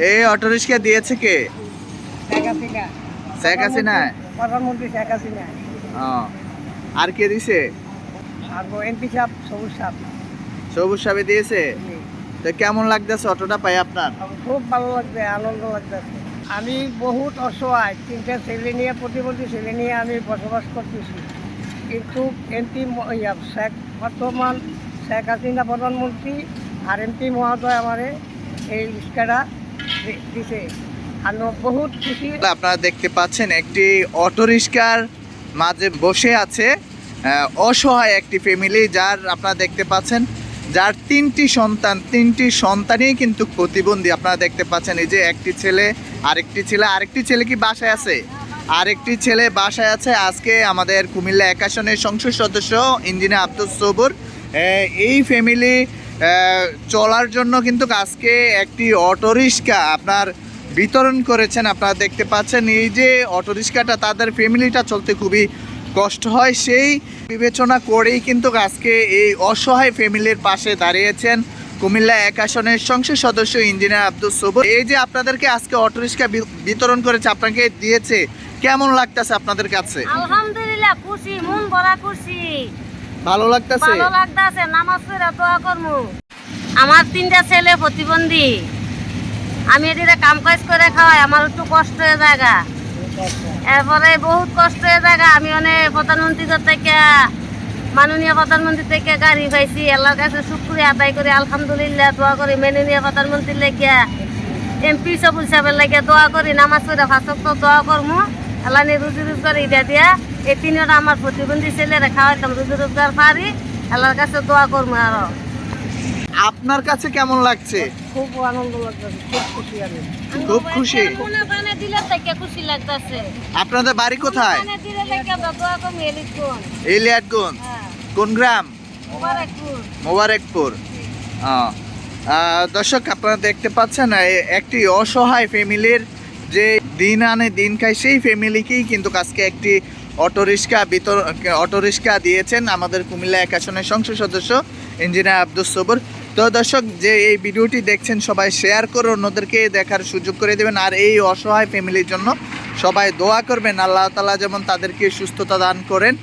এই অটোরিক্সা দিয়েছে কে? শেখ হাসিনা। প্রধানমন্ত্রী শেখ হাসিনা। আর কে দিছে? আর এমপি সাহেব সবুজ সাহেব। সবুজ সাহেব দিয়েছে। তো কেমন লাগতেছে অটোটা পাই আপনার? খুব ভালো লাগছে, আনন্দ লাগতেছে। আমি বহুত অসহায়, 3টা ছেলে নিয়ে, প্রতিবন্ধী ছেলে নিয়ে আমি বসবাস করতেছি, কিন্তু এমপি বর্তমান শেখ হাসিনা প্রধানমন্ত্রী আর এমপি মহোদয় আমারে এই রিক্সাটা দিছে। আমি বহুত খুশি। আপনারা দেখতে পাচ্ছেন একটি অটোরিক্সার মাঝে বসে আছে অসহায় একটি ফ্যামিলি, যার আপনারা দেখতে পাচ্ছেন যার 3টি সন্তানই কিন্তু প্রতিবন্ধী। আপনারা দেখতে পাচ্ছেন এই যে একটি ছেলে, আরেকটি ছেলে কি বাসায় আছে? আরেকটি ছেলে বাসায় আছে। আজকে আমাদের কুমিল্লা 1 আসনের সংসদ সদস্য ইঞ্জিনিয়ার আব্দুস সবুর এই ফ্যামিলি চলার জন্য কিন্তু আজকে একটি অটোরিক্সা আপনার বিতরণ করেছেন। আপনারা দেখতে পাচ্ছেন এই যে অটোরিক্সাটা তাদের ফ্যামিলিটা চলতে খুবই কষ্ট হয়, সেই বিবেচনা করেই কিন্তু আজকে এই অসহায় ফ্যামিলির পাশে দাঁড়িয়েছেন কুমিল্লা 1 আসনের সংসদ সদস্য ইঞ্জিনিয়ার আব্দুস সবুর। এই যে আপনাদেরকে আজকে অটোরিক্সা বিতরণ করেছে, আপনাকে দিয়েছে, কেমন লাগতেছে আপনাদের কাছে? আলহামদুলিল্লাহ খুশি, মন ভরা খুশি। ভালো লাগতেছে? ভালো লাগতেছে। নামাজ পড়ে দোয়া করমু। আমার 3টা ছেলে প্রতিবন্ধী, আমি এদিকে কাম কাজ করে খাওয়াই, আমার একটু কষ্ট হয়ে জায়গা, এরপরে বহুত কষ্ট হয়ে জায়গা। আমি অনেক প্রধানমন্ত্রীদের থেকে, মাননীয় প্রধানমন্ত্রী থেকে গাড়ি পাইছি। আল্লাহর কাছে শুকরিয়া আদায় করি, আলহামদুলিল্লাহ দোয়া করি। মাননীয় প্রধানমন্ত্রীর লেগিয়া, এমপি সবুজ সাহেবের লেগে দোয়া করি। নামাজ পড়ে 5 ওয়াক্ত দোয়া করমু। আল্লাহ নিয়ে রুজি রোজগার ইটা দিয়া এই 3টা আমার প্রতিবন্ধী ছেলেরা খাওয়াইতাম, রুজি রোজগার পারি। আল্লাহর কাছে দোয়া করবো। আরো আপনার কাছে কেমন লাগছে? খুব আনন্দ লাগতেছে, খুব খুশি আমি। খুব খুশি। মনে প্রাণে দিলে থেকে খুশি লাগতেছে। আপনাদের বাড়ি কোথায়? মনে দিলে থেকে দোয়া করবো। ইলিয়াটগঞ্জ। কোন গ্রাম? মোবারকপুর। দর্শক আপনারা দেখতে পাচ্ছেন একটি অসহায় ফ্যামিলির যে দিন আনে দিন খায়, সেই ফ্যামিলিকেই কিন্তু আজকে একটি অটোরিক্সা দিয়েছেন আমাদের কুমিল্লা 1 আসনের সংসদ সদস্য ইঞ্জিনিয়ার আব্দুস সবুর। তো দর্শক, যে এই ভিডিওটি দেখছেন সবাই শেয়ার করে অন্যদেরকে দেখার সুযোগ করে দেবেন, আর এই অসহায় ফ্যামিলির জন্য সবাই দোয়া করবেন, আল্লাহ তাআলা যেমন তাদেরকে সুস্থতা দান করেন।